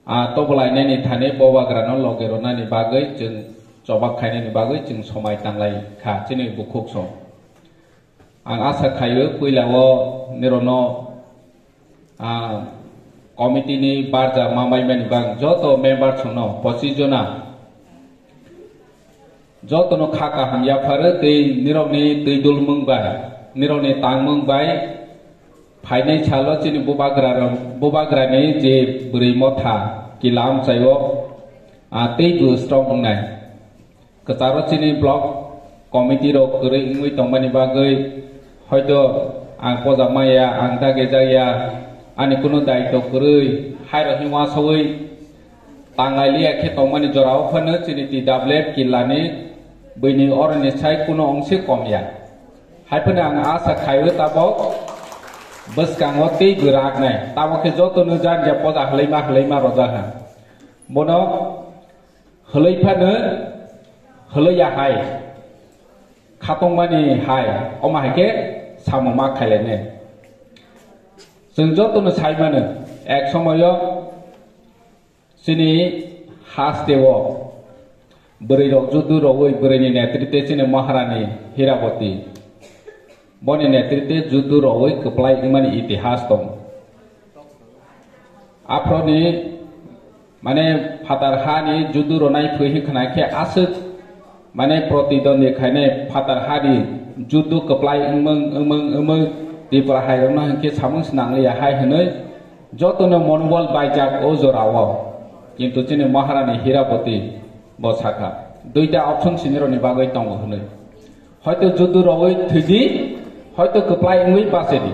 toblainani thane bobagrano logeronani bagai jeng coba khainani bagai jeng swmai tanglaikha chini bukhuk so ang asa khayo puilao nirono committee ni barja mamai mani bang joto member chono 25 jona joto no khaka hamya phare tei nironi tei dul mungbai nironi tang mungbai phainai chalo chini bobagra ni je buri motha kilam chayo tei du strong nai ketaro chini block committee ro kore ingui tongmani bagai hoyto ang pojamaya ang dagejaya ani kuno daito kore hairo hiwa soi tanglaikha khe tongmani jorao phane chini TWF Kwtal bini orani chai kuno ongse komya haipane ang asa khayo tabok beskango tei gerak nai tabok khe joto no jan ja poja khwlaima rojaha mono khwlaiphane khwlaiya hai khatongmani hai oma haike samoma khailene जों जतनो साइमानो एक समयो सिनि हास्तेव बोरै रक जुदु रवै बोरैनि नेतृत्वे सिनि महारानी हिरावती बनि नेतृत्वे जुदु रवै खwlai इमानि इतिहास दं आफ्रोनि माने फादार हानि जुदु रनाय फैहि खनाखे आसो माने प्रतिद्वन्दी खायने फादार हानि जुदु खwlai उमं Tipra hairona hengke samung senanglia hai henei jotono monobol baijak o jorawo kintu chini maharani hirapati bosaka duita option sinironi bagai tongo henei hoyto judu roi thidi hoyto khwlai ngui basedi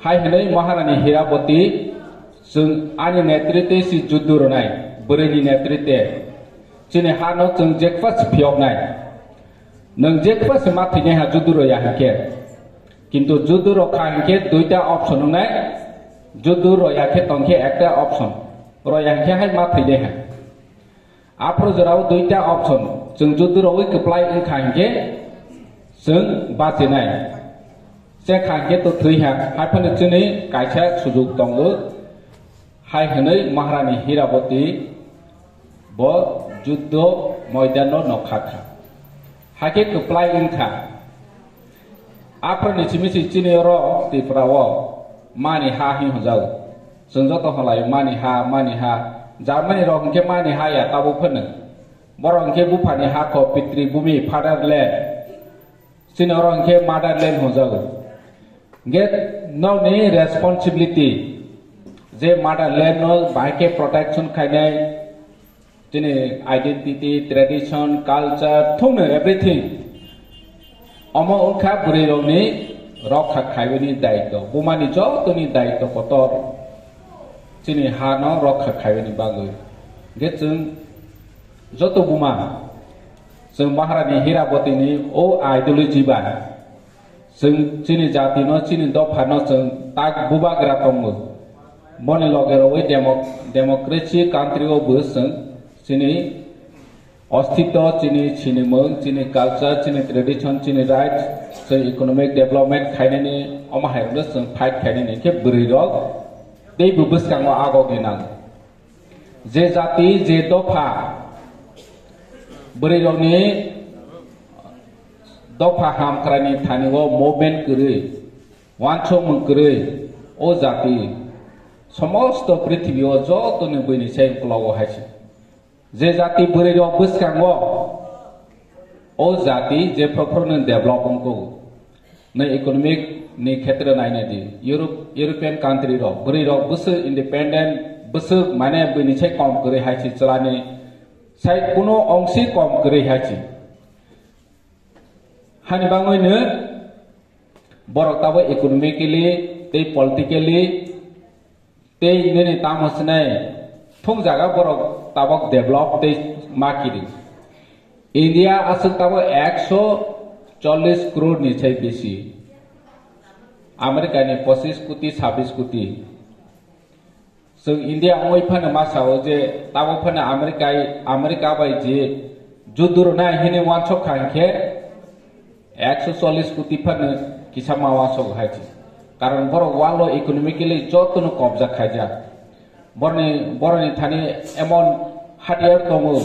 hai henei maharani hirapati जों ani netritwe si judu ronai boreni netritwe chini hano जों jekfas phioknai nang jekfas mathine ha judu ro ya hake কিন্তু जुदु रखा के दुईटा ऑप्शन नै जुदु रयाखे तंखे एकटा ऑप्शन रयाखे हाय मा थैले हा आप्रो जराव दुईटा ऑप्शन जों जुदु रवै खwlai खांगे जों बाजेनाय से खांगे तो थैहा हायफने चनि कायसा सुजुग दंगो हाय हनै महारानी हिरावती ब जुद्ध मैदान नखाखा हाके खwlai खा आफ्रोनि चिमिसि चिनिरो तिफ्रावो मानि हा हि हजाव जों जत हलाय मानि हा जार्मानि रंके मानि हाया ताबो फनो बरंके बुफानि हाखो पितृ भूमि फादारलैंड चिनिरंके मदरलैंड हजाव गेट नो नि रेस्पॉन्सिबिलिटी जे मदरलैंड नो बाइके प्रोटेक्शन खायनाय चिनि आइडेंटिटी ट्रेडिशन कल्चर थुंनो एवरीथिंग अमा उनखा बुरै रंनि रक्षा खायबनि दायित्व बुमानि जतनि दायित्व कतर चिनि हानो रक्षा खायबनि बागै गे जों जत बुमा जों महारानी हिरावतीनि ओ आइडियोलॉजी बा जों चिनि जातिनो चिनि दफानो जों ताक बुबाग्रा दंमो मनि लगेरवै डेमोक्रेसी कान्ट्रियावबो जों चिनि अस्तित्व चिनि चिनिमों चिनि कल्चर चिनि ट्रेडिशन चिनि राइट्स जों इकोनॉमिक डेवलपमेंट खायनायनि अमाहायनो जों फाइट खायनायनि के बोरै रक दै बुबस्कांगो आगो गिनां जे जाति जे दफा बोरै रकनि दफा हामक्रानि थानिगो मुभमेंट करै वानसो मंकरै ओ जाति समस्त पृथ्वीयाव जतनो बैनिसै क्लावो हायसि जे जाति बोरै रक बस्कांगो ओ जाति जे प्रफरनो डेवलपमेंटखौ नै इकोनॉमिक नि क्षेत्र नायनो दि यूरोपियन कंट्री रक बोरै रक बसो इंडिपेंडेंट बसो माने बैनिसै कम करै हायसि चलानि साइ कुनो अंशी कम करै हायसि हानि बाङैनो बरकताबो इकोनॉमिकली ते पॉलिटिकली ते नेनि तामसनाय थुं जागा बरक ताबक डेवलप ते माकिदि इंडिया असक ताबो 140 करोड़ निछै बेसी अमेरिका नि 25 कोटी 26 कोटी जों इंडिया ओइ फने मासाव जे ताबो फने अमेरिका बाय जे जुदुर ना हिने वानसो खांखे 140 कोटी फने किसा मावासो हायछि कारण बरक वालो इकोनॉमिकली जतनो कब्जा खायजा borni thani emon hardware tongo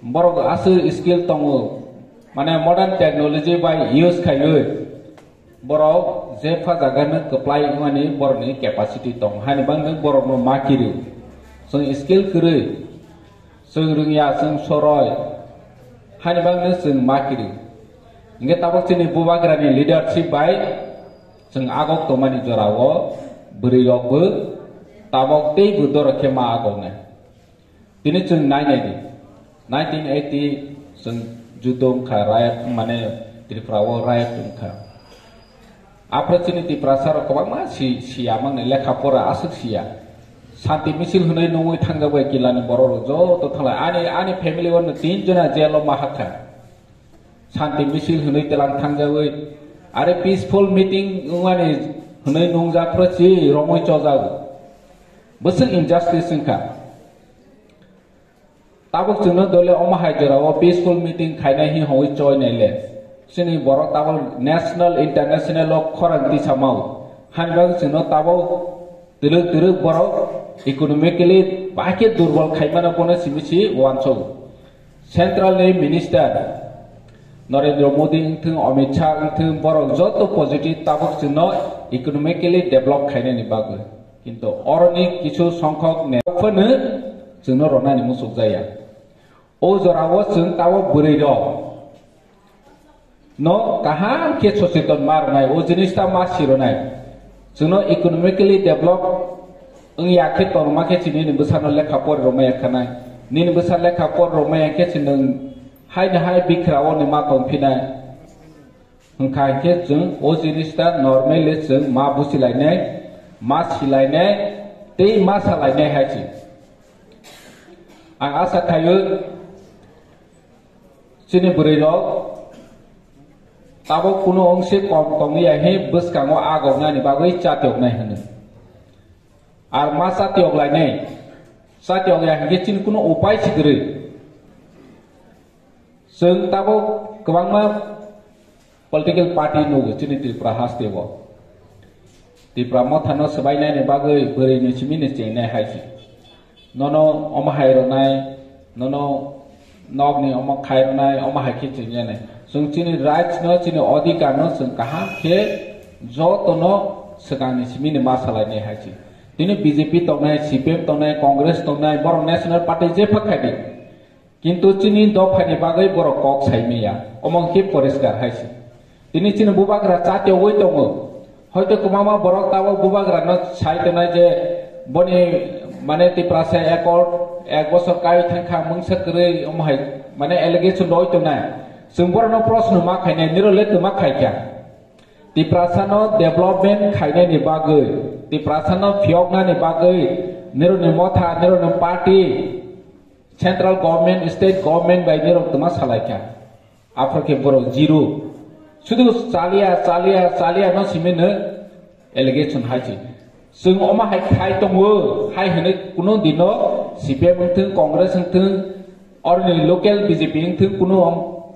borok asu skill tongo mane modern technology by use khayo borok je phajagana kwlai mani borni capacity tong hani bang borok no makiri so skill kure so rungya sung soroi hani bang sung makiri nge tabok chini bubagrani leadership by sung agok tomani jorawo buriok bu tabok tei budor khema agok ne tini chung nai ne 1980 sung judom kha riot mane Tipra riot kha apra chini Tipra sar ko ma si amang lekha pora asuk sia santi misil hunai nongoi thangjabai kilani bororo jo to thala ani family one tin jona jelo ma hakha santi misil hunai telang thangjabai are peaceful meeting ngani hunai nongja prochi romoi chojau busuk injustice singkha tabuk chungno dole oma haijara o peaceful meeting khaina hi hoi choi naile sini borok tabuk national international of khoranti samau hanbang chungno tabuk turuk borok economically bake durbal khaimana kono simisi wancho central minister Narendra Modi thung Amit Shah thung borok joto positive tabuk chungno economically develop khaina ni bagui kintu oroni kichu songkhok ne phone chungno ronani musuk jaya o jorawo chung tawo burei ro no kaham ke soseton marnai o jinista ma sironai chungno economically develop ya ke torma ke chini ni busano lekha por romaya khanai nin busal lekha por romaya ke chinung hai na hai bikrawo ni ma konfinai hungkai ke chung o jinista normally chung ma busilainai ma silainai tei ma salainai hachi ang asa kayu sini buriro tabo kuno ongse kom tongi ahe bus kango agok na ni bagoi chatiok nai hanu ar ma chatiok lai nai chatiok ya ge chin kuno upai chigre sung tabo kwangma political party no chini Tipra hastewo Tipra mothano sabai nai ni bagoi buri ni chimi ni cheng nai haiji nono oma haironai nono nog ni oma khaironai oma hakhi chingye nai sung chini rights no chini adhikar no sung kaha ke jo tono sakang ni simi ni masalai ni haji tini BJP tongnai CPM tongnai Congress tongnai boro national party je phakhadi kintu chini do phani bagai boro kok saimiya omong ke poriskar haisi tini chini bubagra chate oi tongo hoyto kumama borok tawo bubagra no saitonai je boni mane Tipra se ek bosor kai thangkha mungsa kre omhai mane allegation doi tongnai sungborno no proshno ma khaine nirole to ma khaikya Tipra sano development khaine ni bagoi Tipra sano phiogna ni bagoi nirone motha nirone party central government state government by niro tuma salaikya afroke boro zero sudu chalia no simene allegation haji sung oma hai khai tongo hai hene kuno dino CPM thung Congress thung or local BJP thung kuno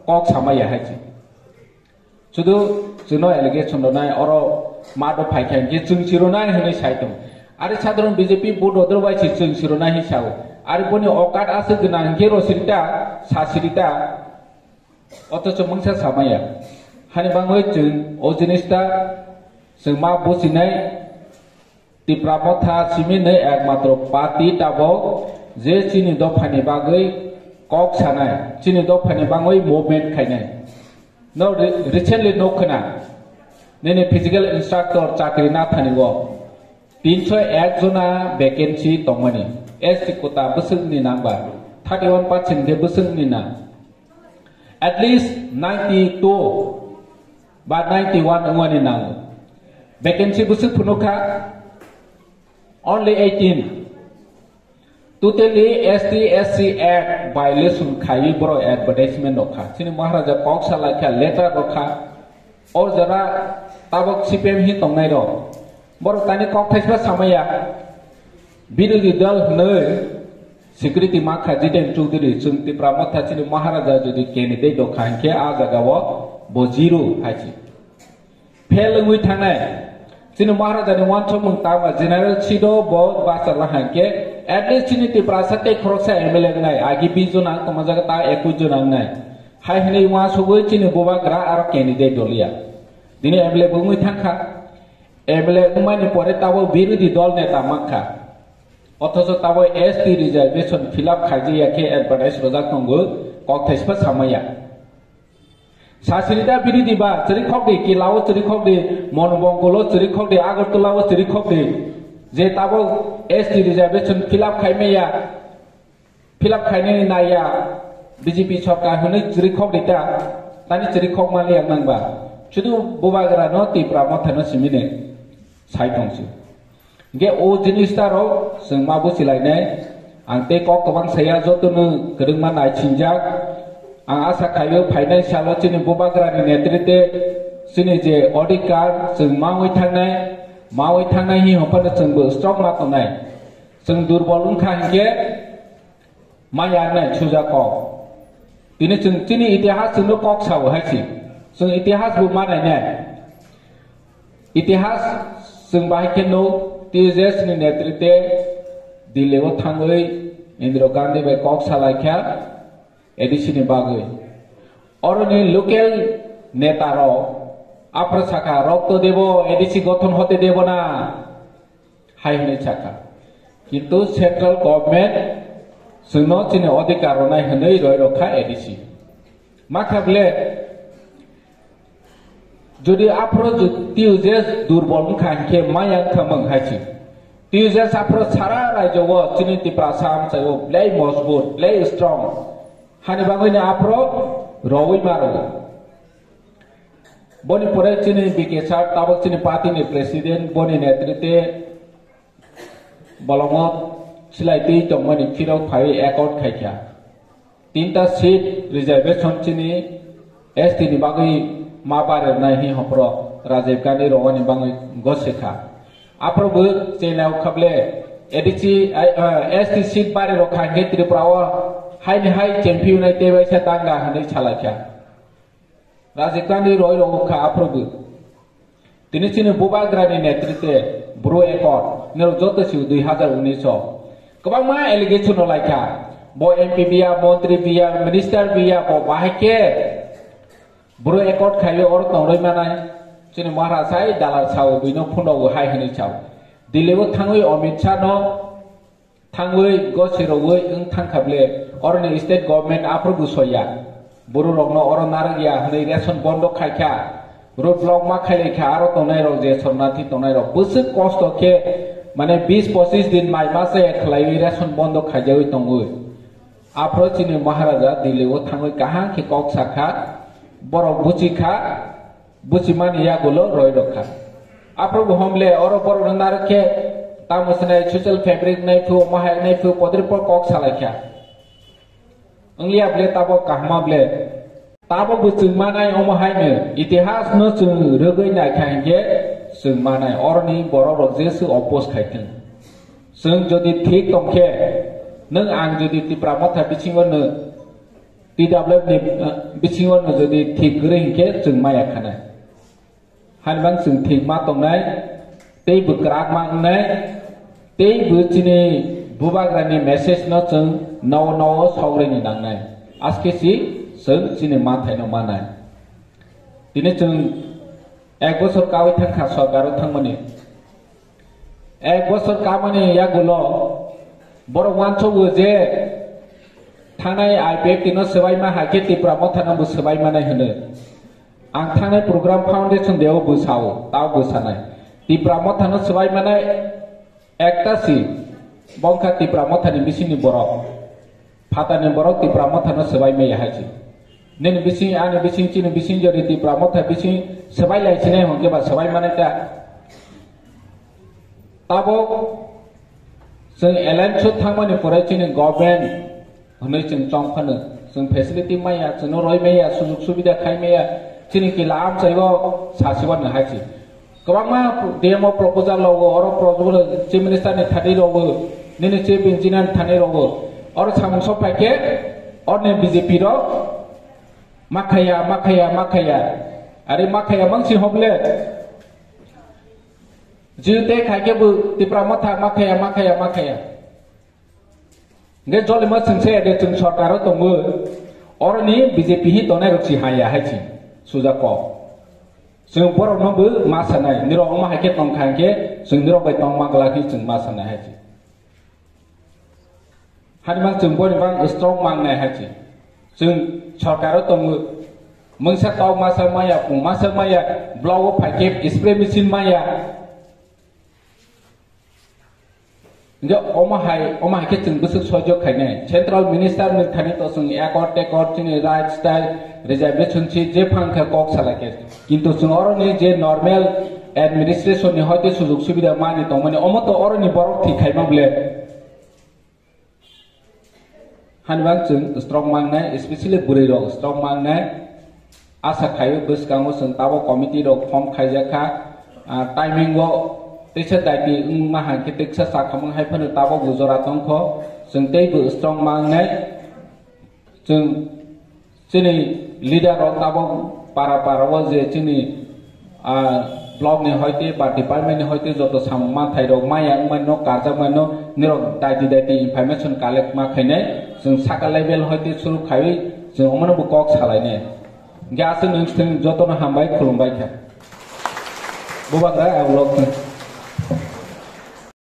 kok samaya haji sudu juno allegation donai oro mado phaikhan je chung sironai hene saitong are sadharon BJP board otherwise chung sironai hisao are boni okat ase gna ke rosirita sasirita otocho mungsa samaya hani bangoi chung o jinista sung ma bosinai Tipra motha simine ekmatro party tabo je chini do phani bagoi kok sanai chini do phani bangoi movement khainai no recently no khana nene physical instructor chakri na thani go 301 jona vacancy tongmani SC kota busung ni nangba 31% ke busung ni na at least 92 ba 91 ngwani nang vacancy busuk phunuka only 18 totally ST SC Act violation khai bro advertisement okha chini maharaja kok sala kha letter okha or jara tabok CPM hi tongnai ro boro tani kok thaisba samaya বিরোধী দল নয় স্বীকৃতি মাখা জিতেন চৌধুরী চুমতি প্রামথা চিনি মহারাজা যদি ক্যান্ডিডেট দখানকে আ জাগাও বজিরো হাইছি ফেল উই থানায় চিনি মহারাজানি ওয়ান সমং তামা জেনারেল ছিদো ব বাসা লাহানকে at least chini Tipra sate khrosa MLA nai agi 20 jon ang tomajaga ta 21 jon ang nai hai hini wa suboi chini bobagra ar candidate dolia dini MLA bungui thangkha MLA umani pore tabo birodi dol neta makha অথচ তাবো ST reservation fill up খাইজিয়াকে অ্যাডভার্টাইজ রোজাক নঙ্গো ককথাইসপা সামাইয়া সাসিরিদা বিরিদিবা চরিখবদি কিলাও চরিখবদি মনবঙ্গলো চরিখবদি আগরতলাও চরিখবদি যে তাবো ST রিজার্ভেশন ফিলআপ খাইমেয়া ফিলআপ খাইনে নাইয়া বিজেপি সরকার হনে চরিখবদিতা তানি চরিখব মালিয়া নাংবা শুধু বুবাগ্রানো তিপ্রা মথানো সিমিনে সাইটংসি ge o jinis taro sing mabu silainai angte kok kobang saya jotunu gedung manai cinjak ang asa kayo financial chini bubagrani netrite sini je audit card sing mawi thangnai hi hopan sing bu stock ma tonai sing durbol ungkha hingge maya nai chuja ko tini chini itihas sing kok saw haisi sing itihas bu manai ne itihas sing bahike no TWF ni netrite dilewo thangoi Indira Gandhi bai kok salaikha edisini bagwi oroni local netaro apra saka rokto debo edisi গঠন হতে দেব না হাইনে ছাকা কিন্তু central government Suno চিনে অধিকার নাই হনই রয় রক্ষা এডিসি মাখাবলে যদি আপ্রো TWF দুর্বল খানকে মায়া খামং হাইছি TWF আপ্রো সারা রাজ্যও চিনি তিপ্রা সাম চাইও লাই মজবুত লাই স্ট্রং হানি বাগইনে আপ্রো রওই মারো বনি পরে চিনি বিকে সার তাবক চিনি পার্টিনি প্রেসিডেন্ট বনি নেতৃত্বে বলম সিলাইতি তমনি ফিরো ফাই অ্যাকাউন্ট খাইখা তিনটা সিট রিজার্ভেশন চিনি ST ni bagui mabar nahi hopro Rajiv Gandhi rogani bangai gosekha aprobu chenau khable edici ST seat bare rokha ge Tripura hai champion ai tebai sa tanga hanai chalakha Rajiv Gandhi roi rokha aprobu tini chini bubagrani netrite bro ekor nero joto siu 2019 kobang ma allegation olaikha bo MP biya montri biya minister biya bo bahike bro ekot khayo or tongroi manai chini maharasai dalar chao bino phuno hai hini chao dilego thangoi Amit Shah no thangoi gosiroi ung thangkhable orni state government approbu soya buru rokno or naragya hini ration bondo khaikha road block ma khailekha aro tonai rok je sornathi tonai rok busuk kosto ke mane 20-25 din mai mase khlai ration bondo khaijoi tongoi apro chini maharaja dilego thangoi kahang ke kok sakha borok buchikha buchimani yagulo roi rokha aprobu homle oro borok narke tamusnai social fabric nai phu mahai nai phu podripor kok salaikha anglia ble tabo kahma ble tabo buchingmanai omahaine itihas no chung rogoi nai khangge sungmanai orni borok rok jesu oppose khaitin sung jodi thik tongkhe nang ang jodi Tipra matha bichingon TWF ni bichingon jodi thik gre ke chungmaya khana hanbang chung thik ma tongnai tei bukrak ma nai tei buchini bubagrani message no chung no saureni nangnai aske si sung chini ma thaino manai tini chung ek bochor kawi thangkha sarkaro thangmani ek bochor kamani yagulo borok wanchogo je थांनाय IPF no swmai हाके Tipra mothano bu swmai होनो आं थांनाय program foundation देव बुसाओ ताव बुसानाय Tipra mothano swmai एकटा सि बंखा Tipra mothani बिसिनि borok फातानि borok Tipra mothano swmai हाजि नेनि बिसि आनि बिसि चिनि बिसि जरि Tipra motha बिसि सबाय लाइसिनाय होके बा swmai ता ताबो जों एलायन्स थांमानि फरायचिनि गभर्नमेन्ट हनै जों चंफानो जों फेसिलिटी माया जों रय माया सुजुग सुबिदा खाय माया चिनि कि लाम चाइबो सासिबन हाजि गोबांमा डेमो प्रपोजल लवो और प्रपोजल चिफ मिनिस्टर नि थादि लवो निनि चिफ इंजिनियर थाने लवो और सामन सफाके और ने बीजेपी रो माखाया अरे माखाया मंगसि हबले जिते खाके बु Tipra motha माखाया Nge jolly mas sengse ada jeng sorkaro tunggu orang ni BJP hi tonai ruksi haya haji sudah kok. Seng borok nombu masanai niro oma hake tong kangke seng niro bai tong mak lagi jeng masanai haji. Hari mang jeng bor bang strong mang nai haji. Seng sorkaro tunggu mengsa tau masal maya pun masal maya blow hake spray mesin maya. Nge oma hake jeng besuk sojo kene central minister mil thani to seng ekor tekor chini right style reservation chi je phangkha kok salake kintu seng oro ni je normal administration ni hoite sujog subida mani to mane omo to oro ni borok thi khaima ble hanwang jeng strong mang nai especially burei rok strong mang nai asa khayo boskango seng tabo committee rok form khaijaka timing go Tisa tadi mahan kita sesak kamu hai pun tahu guzorat tongko, sengtei bu strong mangai, seng sini leader orang tahu para wajah sini blog ni hoiti, bar department ni hoiti jodoh sama thai rok maya mano karja mano nirok dati information collect makai seng sakal level hoiti suruh khawi seng omano bukok salai ne, gas seng jodoh na hambai khulumbai kah, buat dah blog